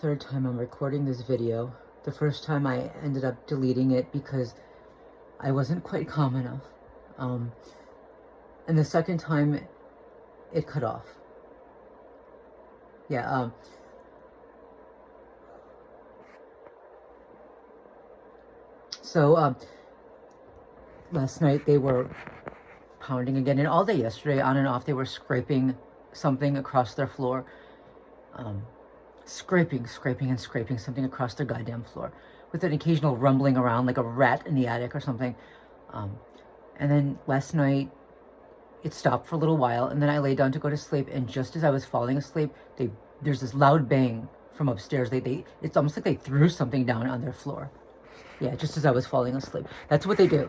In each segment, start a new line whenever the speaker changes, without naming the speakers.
Third time I'm recording this video. The first time I ended up deleting it because I wasn't quite calm enough. And the second time it cut off. Yeah, last night they were pounding again, and all day yesterday, on and off, they were scraping something across their floor. Scraping something across their goddamn floor, with an occasional rumbling around like a rat in the attic or something. And then last night, it stopped for a little while, and then I lay down to go to sleep, and just as I was falling asleep, there's this loud bang from upstairs. It's almost like they threw something down on their floor. Yeah, just as I was falling asleep. That's what they do,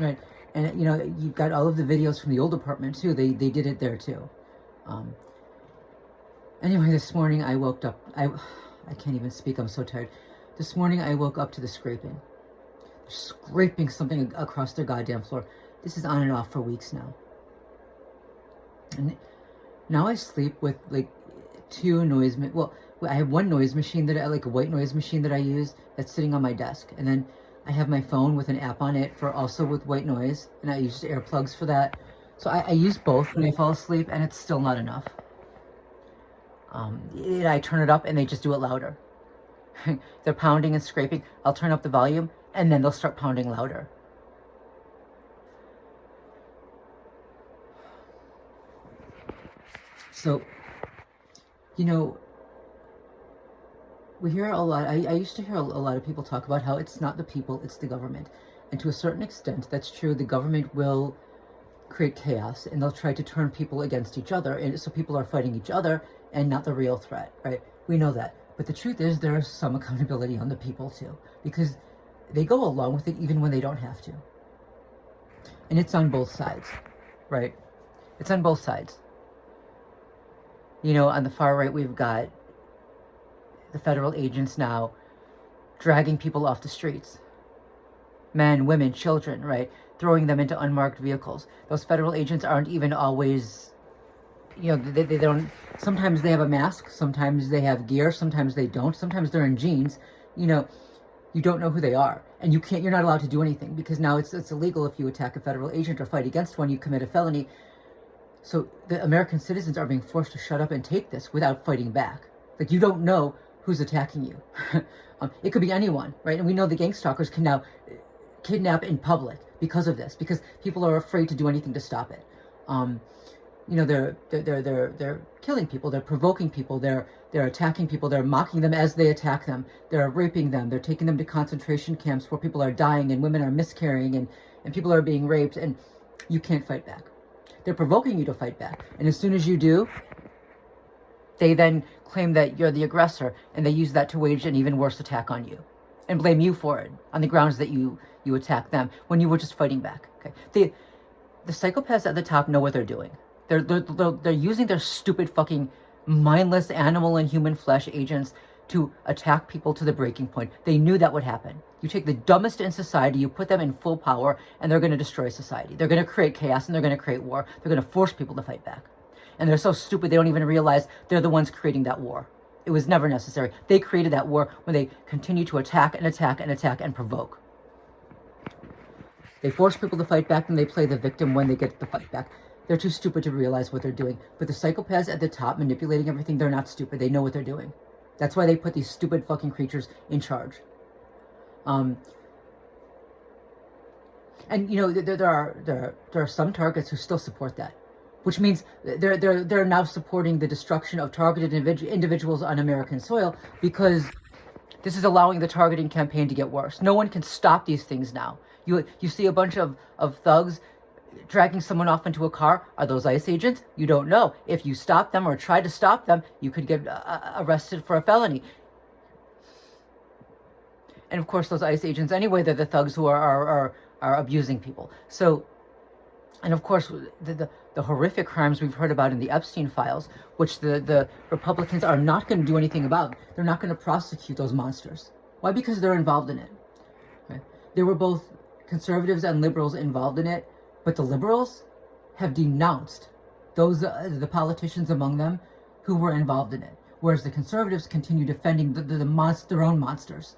right? And you know, you've got all of the videos from the old apartment too. They did it there too. Anyway, this morning I woke up. I can't even speak. I'm so tired. This morning I woke up to the scraping. They're scraping something across their goddamn floor. This is on and off for weeks now. And now I sleep with like two noise. Well, I have one noise machine that like a white noise machine that I use that's sitting on my desk, and then I have my phone with an app on it for also with white noise, and I use earplugs for that. So I use both when I fall asleep, and it's still not enough. I turn it up and they just do it louder. They're pounding and scraping. I'll turn up the volume and then they'll start pounding louder. So, you know, we hear a lot. I used to hear a lot of people talk about how it's not the people, it's the government. And to a certain extent, that's true. The government will create chaos and they'll try to turn people against each other. And so people are fighting each other and not the real threat, right? We know that. But the truth is there's some accountability on the people too, because they go along with it even when they don't have to. And it's on both sides, right? It's on both sides. You know, on the far right, we've got the federal agents now dragging people off the streets. Men, women, children, right? Throwing them into unmarked vehicles. Those federal agents aren't even always, you know, they don't, sometimes they have a mask, sometimes they have gear, sometimes they don't, sometimes they're in jeans. You know, you don't know who they are. And you're not allowed to do anything, because now it's illegal. If you attack a federal agent or fight against one, you commit a felony. So the American citizens are being forced to shut up and take this without fighting back. Like, you don't know who's attacking you. It could be anyone, right? And we know the gang stalkers can now kidnap in public because of this, because people are afraid to do anything to stop it. You know, they're killing people, they're provoking people, they're attacking people, they're mocking them as they attack them, they're raping them, they're taking them to concentration camps where people are dying and women are miscarrying and people are being raped, and you can't fight back. They're provoking you to fight back, and as soon as you do, they then claim that you're the aggressor, and they use that to wage an even worse attack on you and blame you for it on the grounds that you attacked them when you were just fighting back. Okay, the psychopaths at the top know what they're doing. They're using their stupid fucking mindless animal and human flesh agents to attack people to the breaking point. They knew that would happen. You take the dumbest in society, you put them in full power, and they're going to destroy society. They're going to create chaos, and they're going to create war. They're going to force people to fight back. And they're so stupid they don't even realize they're the ones creating that war. It was never necessary. They created that war when they continue to attack and attack and attack and provoke. They force people to fight back, and they play the victim when they get the fight back. They're too stupid to realize what they're doing. But the psychopaths at the top manipulating everything, they're not stupid. They know what they're doing. That's why they put these stupid fucking creatures in charge. And you know, there are some targets who still support that, which means they're now supporting the destruction of targeted individuals on American soil, because this is allowing the targeting campaign to get worse. No one can stop these things now. You see a bunch of thugs dragging someone off into a car. Are those ICE agents? You don't know. If you stop them or try to stop them, you could get arrested for a felony. And of course, those ICE agents, anyway, they're the thugs who are abusing people. So, and of course, the horrific crimes we've heard about in the Epstein files, which the Republicans are not going to do anything about. They're not going to prosecute those monsters. Why? Because they're involved in it. Okay? There were both conservatives and liberals involved in it, but the liberals have denounced those the politicians among them who were involved in it. whereas the conservatives continue defending their own monsters.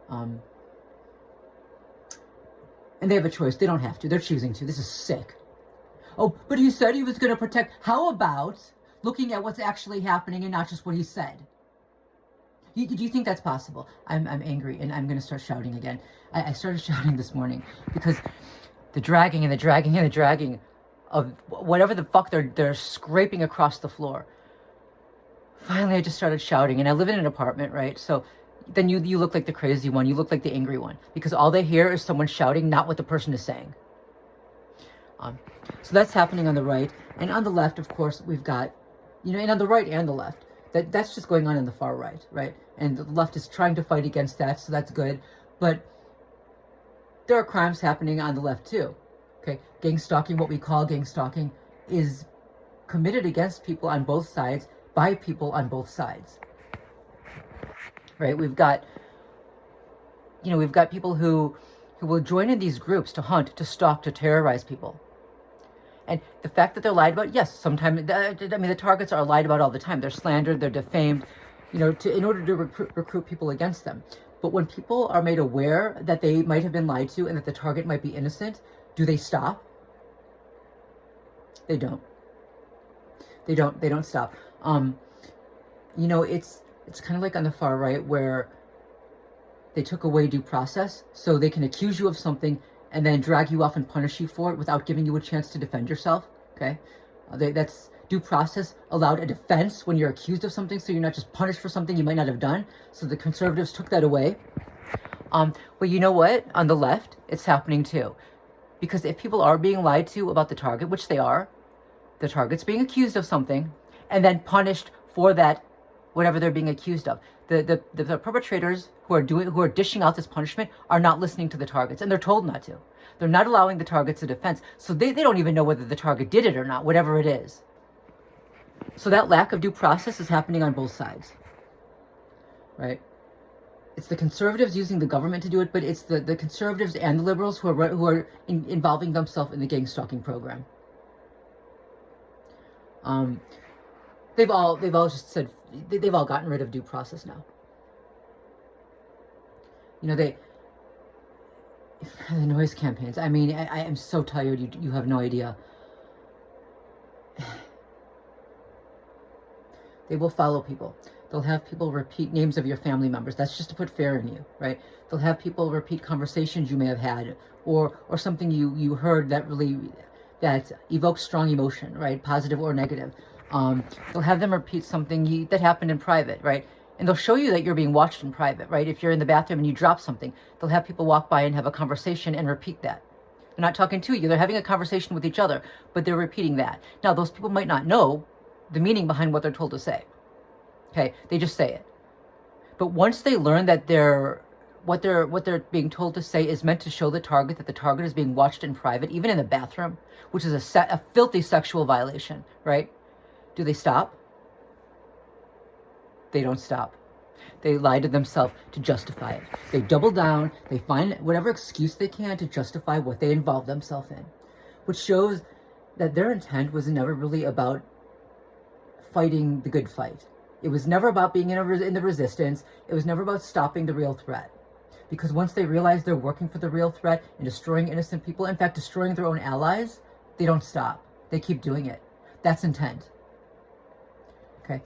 And they have a choice. They don't have to. They're choosing to. This is sick. Oh, but he said he was going to protect. How about looking at what's actually happening and not just what he said? Do you think that's possible? I'm angry, and I'm going to start shouting again. I started shouting this morning because the dragging and the dragging and the dragging of whatever the fuck they're scraping across the floor. Finally, I just started shouting, and I live in an apartment, right? So then you look like the crazy one. You look like the angry one because all they hear is someone shouting, not what the person is saying. So that's happening on the right. And on the left, of course, we've got, and on the right and the left, that's just going on in the far right, right? And the left is trying to fight against that, so that's good. But there are crimes happening on the left too, okay? Gang stalking, what we call gang stalking, is committed against people on both sides by people on both sides, right? We've got people who will join in these groups to hunt, to stalk, to terrorize people. And the fact that they're lied about, yes, sometimes, the targets are lied about all the time. They're slandered, they're defamed, in order to recruit people against them. But when people are made aware that they might have been lied to and that the target might be innocent, do they stop? They don't. They don't stop. It's kind of like on the far right where they took away due process so they can accuse you of something and then drag you off and punish you for it without giving you a chance to defend yourself, okay? That's due process allowed a defense when you're accused of something, so you're not just punished for something you might not have done. So the conservatives took that away. But you know what? On the left, it's happening too. Because if people are being lied to about the target, which they are, the target's being accused of something, and then punished for that, whatever they're being accused of. The perpetrators who are dishing out this punishment are not listening to the targets, and they're told not to. They're not allowing the targets a defense, so they don't even know whether the target did it or not, whatever it is. So that lack of due process is happening on both sides, right? It's the conservatives using the government to do it, but it's the conservatives and the liberals who are involving themselves in the gang stalking program. They've all just said they've all gotten rid of due process now. The noise campaigns. I am so tired. You have no idea. They will follow people. They'll have people repeat names of your family members. That's just to put fear in you, right? They'll have people repeat conversations you may have had, or something you heard that evokes strong emotion, right? Positive or negative. They'll have them repeat something that happened in private, right? And they'll show you that you're being watched in private, right? If you're in the bathroom and you drop something, they'll have people walk by and have a conversation and repeat that. They're not talking to you. They're having a conversation with each other, but they're repeating that. Now, those people might not know the meaning behind what they're told to say. Okay? They just say it. But once they learn that what they're being told to say is meant to show the target that the target is being watched in private, even in the bathroom, which is a filthy sexual violation, right? Do they stop? They don't stop. They lie to themselves to justify it. They double down. They find whatever excuse they can to justify what they involve themselves in, which shows that their intent was never really about fighting the good fight. It was never about being in the resistance. It was never about stopping the real threat. Because once they realize they're working for the real threat and destroying innocent people, in fact, destroying their own allies, they don't stop. They keep doing it. That's intent. Okay?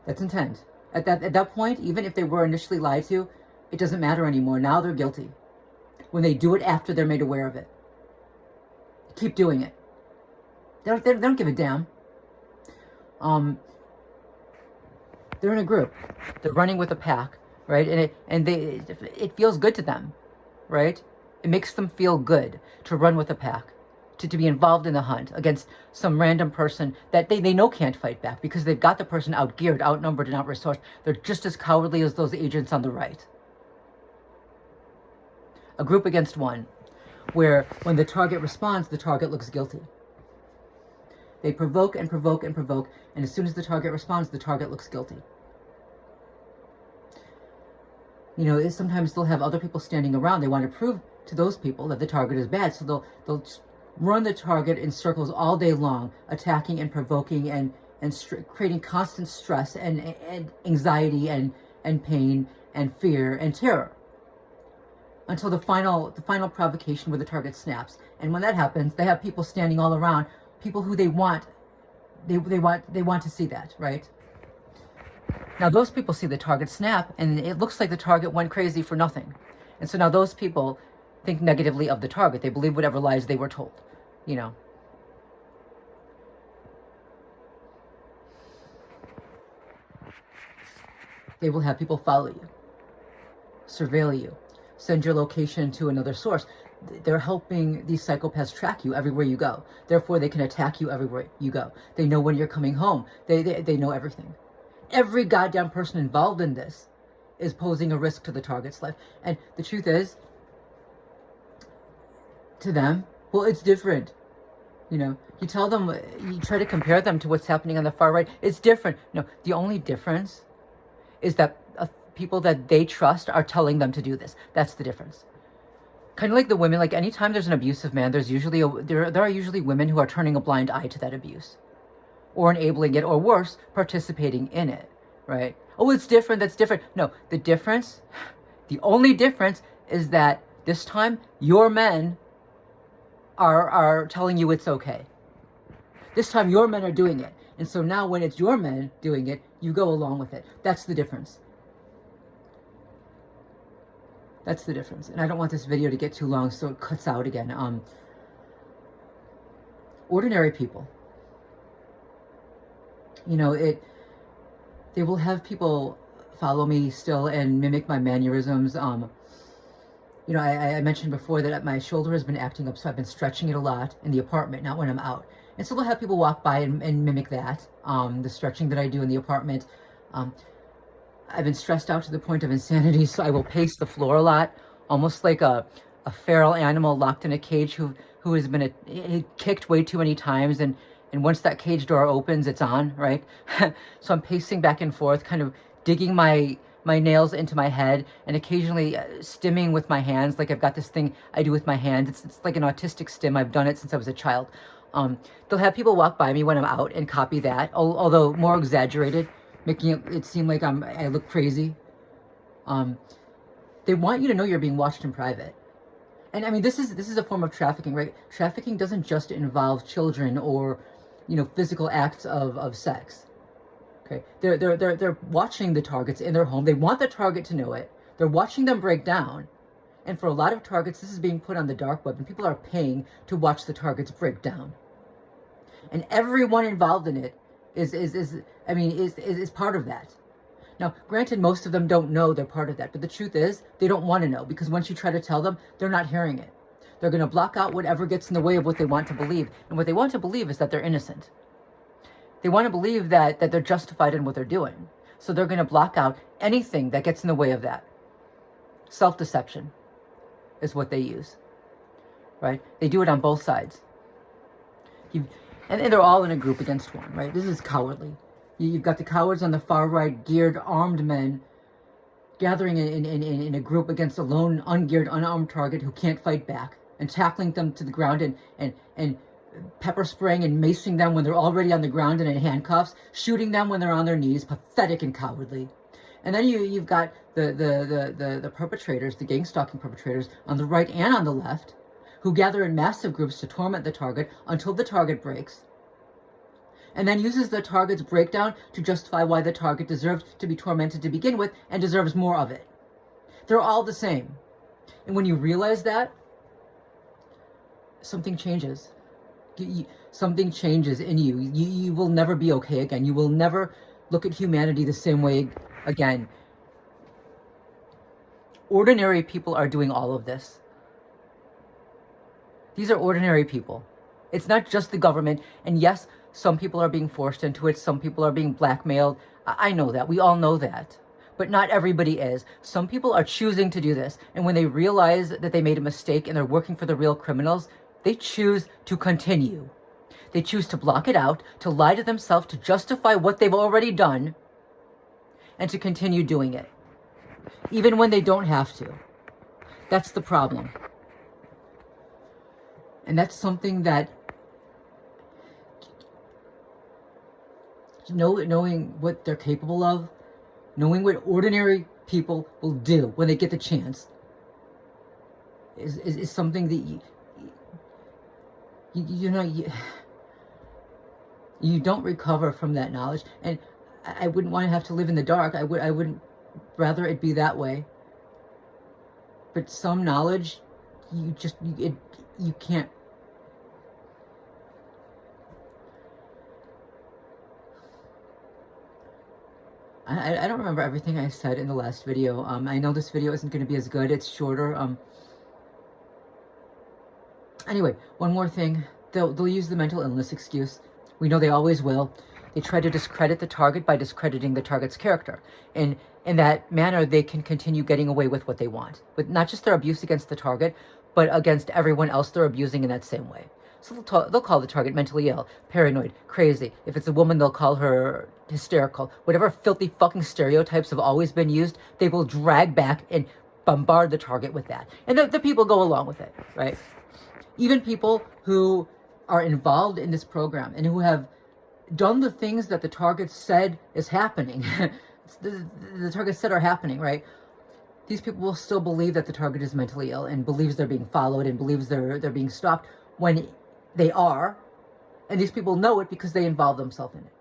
That's intent. At that point, even if they were initially lied to, it doesn't matter anymore. Now they're guilty. When they do it after they're made aware of it. Keep doing it. They don't give a damn. They're in a group. They're running with a pack, right? And it feels good to them, right? It makes them feel good to run with a pack, to be involved in the hunt against some random person that they know can't fight back because they've got the person outgeared, outnumbered, and out-resourced. They're just as cowardly as those agents on the right. A group against one, where when the target responds, the target looks guilty. They provoke and provoke and provoke, and as soon as the target responds, the target looks guilty. Sometimes they'll have other people standing around. They want to prove to those people that the target is bad, so they'll run the target in circles all day long, attacking and provoking and creating constant stress and anxiety and pain and fear and terror, until the final provocation where the target snaps. And when that happens, they have people standing all around, people who they want to see that, right? Now those people see the target snap, and it looks like the target went crazy for nothing. And so now those people think negatively of the target. They believe whatever lies they were told, you know. They will have people follow you, surveil you, send your location to another source. They're helping these psychopaths track you everywhere you go. Therefore, they can attack you everywhere you go. They know when you're coming home. They know everything. Every goddamn person involved in this is posing a risk to the target's life. And the truth is, to them, well, it's different. You know, you tell them, you try to compare them to what's happening on the far right. It's different. No, the only difference is that people that they trust are telling them to do this. That's the difference. Kind of like the women, like anytime there's an abusive man, there's usually there are usually women who are turning a blind eye to that abuse, or enabling it, or worse, participating in it, right? Oh, it's different, that's different. No, the only difference is that this time your men are telling you it's okay. This time your men are doing it. And so now when it's your men doing it, you go along with it. That's the difference. That's the difference. And I don't want this video to get too long, so it cuts out again. Ordinary people. You know, they will have people follow me still and mimic my mannerisms. You know, I mentioned before that my shoulder has been acting up, so I've been stretching it a lot in the apartment, not when I'm out. And so we'll have people walk by and mimic that, the stretching that I do in the apartment. I've been stressed out to the point of insanity, so I will pace the floor a lot, almost like a feral animal locked in a cage who has been kicked way too many times, and once that cage door opens, it's on, right? So I'm pacing back and forth, kind of digging my nails into my head, and occasionally stimming with my hands, like I've got this thing I do with my hands. It's like an autistic stim. I've done it since I was a child. They'll have people walk by me when I'm out and copy that, although more exaggerated, making it seem like I look crazy. They want you to know you're being watched in private. And I mean, this is a form of trafficking, right? Trafficking doesn't just involve children or, you know, physical acts of sex. Okay, they're watching the targets in their home. They want the target to know it. They're watching them break down. And for a lot of targets, this is being put on the dark web, and people are paying to watch the targets break down. And everyone involved in it is part of that. Now, granted, most of them don't know they're part of that, but the truth is, they don't want to know, because once you try to tell them, they're not hearing it. They're going to block out whatever gets in the way of what they want to believe. And what they want to believe is that they're innocent. They want to believe that they're justified in what they're doing. So they're going to block out anything that gets in the way of that. Self-deception is what they use, right? They do it on both sides. And they're all in a group against one, right? This is cowardly. You've got the cowards on the far right, geared, armed men, gathering in a group against a lone, ungeared, unarmed target who can't fight back, and tackling them to the ground and pepper spraying and macing them when they're already on the ground and in handcuffs, shooting them when they're on their knees, pathetic and cowardly. And then you've got the perpetrators, the gang stalking perpetrators on the right and on the left, who gather in massive groups to torment the target until the target breaks, and then uses the target's breakdown to justify why the target deserved to be tormented to begin with and deserves more of it. They're all the same. And when you realize that, something changes. Something changes in you. You will never be okay again. You will never look at humanity the same way again. Ordinary people are doing all of this. These are ordinary people. It's not just the government. And yes, some people are being forced into it. Some people are being blackmailed. I know that. We all know that. But not everybody is. Some people are choosing to do this. And when they realize that they made a mistake and they're working for the real criminals, they choose to continue. They choose to block it out, to lie to themselves, to justify what they've already done, and to continue doing it, even when they don't have to. That's the problem. And that's something that, knowing what they're capable of, knowing what ordinary people will do when they get the chance, is something that you don't recover from that knowledge. And I wouldn't want to have to live in the dark. I wouldn't rather it be that way. But some knowledge, you can't. I don't remember everything I said in the last video. I know this video isn't going to be as good. It's shorter. Anyway, one more thing. They'll use the mental illness excuse. We know they always will. They try to discredit the target by discrediting the target's character. And in that manner, they can continue getting away with what they want. With not just their abuse against the target, but against everyone else they're abusing in that same way. So they'll call the target mentally ill, paranoid, crazy. If it's a woman, they'll call her hysterical. Whatever filthy fucking stereotypes have always been used, they will drag back and bombard the target with that. And the people go along with it, right? Even people who are involved in this program and who have done the things that the target said is happening, the target said are happening, right? These people will still believe that the target is mentally ill and believes they're being followed and believes they're being stalked when they are. And these people know it because they involve themselves in it.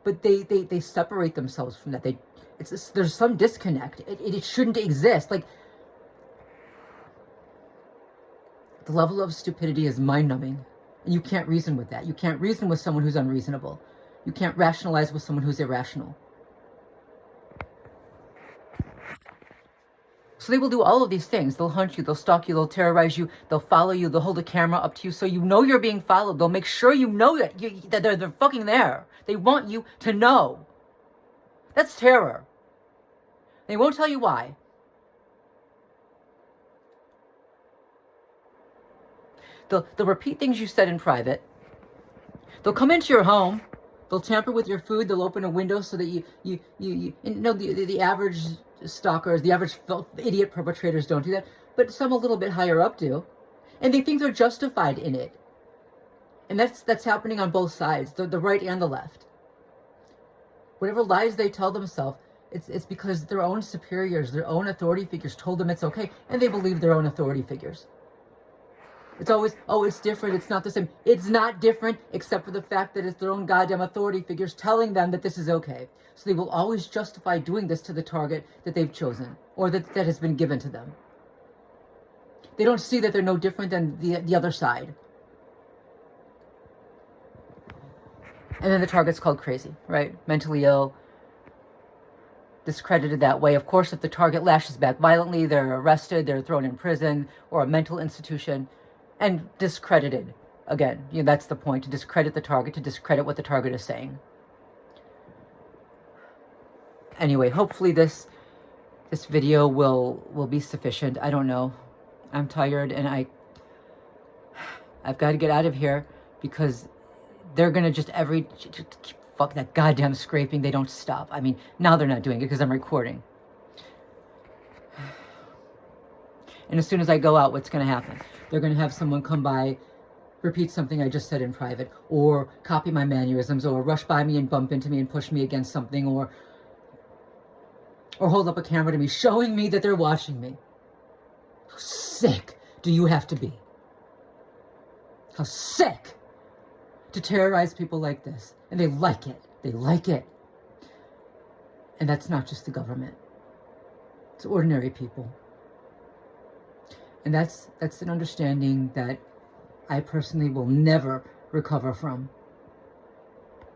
But they separate themselves from that. There's some disconnect. It shouldn't exist. Like, the level of stupidity is mind-numbing. And you can't reason with that. You can't reason with someone who's unreasonable. You can't rationalize with someone who's irrational. So they will do all of these things. They'll hunt you, they'll stalk you, they'll terrorize you, they'll follow you, they'll hold a camera up to you so you know you're being followed. They'll make sure you know that they're fucking there. They want you to know. That's terror. They won't tell you why. They'll repeat things you said in private. They'll come into your home. They'll tamper with your food. They'll open a window so that the average stalkers, the average idiot perpetrators don't do that. But some a little bit higher up do. And they think they're justified in it. And that's happening on both sides, the right and the left. Whatever lies they tell themselves, it's because their own superiors, their own authority figures told them it's okay. And they believe their own authority figures. It's always, oh, it's different, it's not the same. It's not different, except for the fact that it's their own goddamn authority figures telling them that this is okay. So they will always justify doing this to the target that they've chosen, or that has been given to them. They don't see that they're no different than the other side. And then the target's called crazy, right? Mentally ill, discredited that way. Of course, if the target lashes back violently, they're arrested, they're thrown in prison or a mental institution. And discredited. Again, that's the point, to discredit the target, to discredit what the target is saying. Anyway, hopefully this video will be sufficient. I don't know. I'm tired and I've got to get out of here because they're going to just fuck that goddamn scraping. They don't stop. I mean, now they're not doing it because I'm recording. And as soon as I go out, what's going to happen? They're going to have someone come by, repeat something I just said in private, or copy my mannerisms, or rush by me and bump into me and push me against something, or hold up a camera to me, showing me that they're watching me. How sick do you have to be? How sick to terrorize people like this. And they like it. They like it. And that's not just the government. It's ordinary people. And that's an understanding that I personally will never recover from.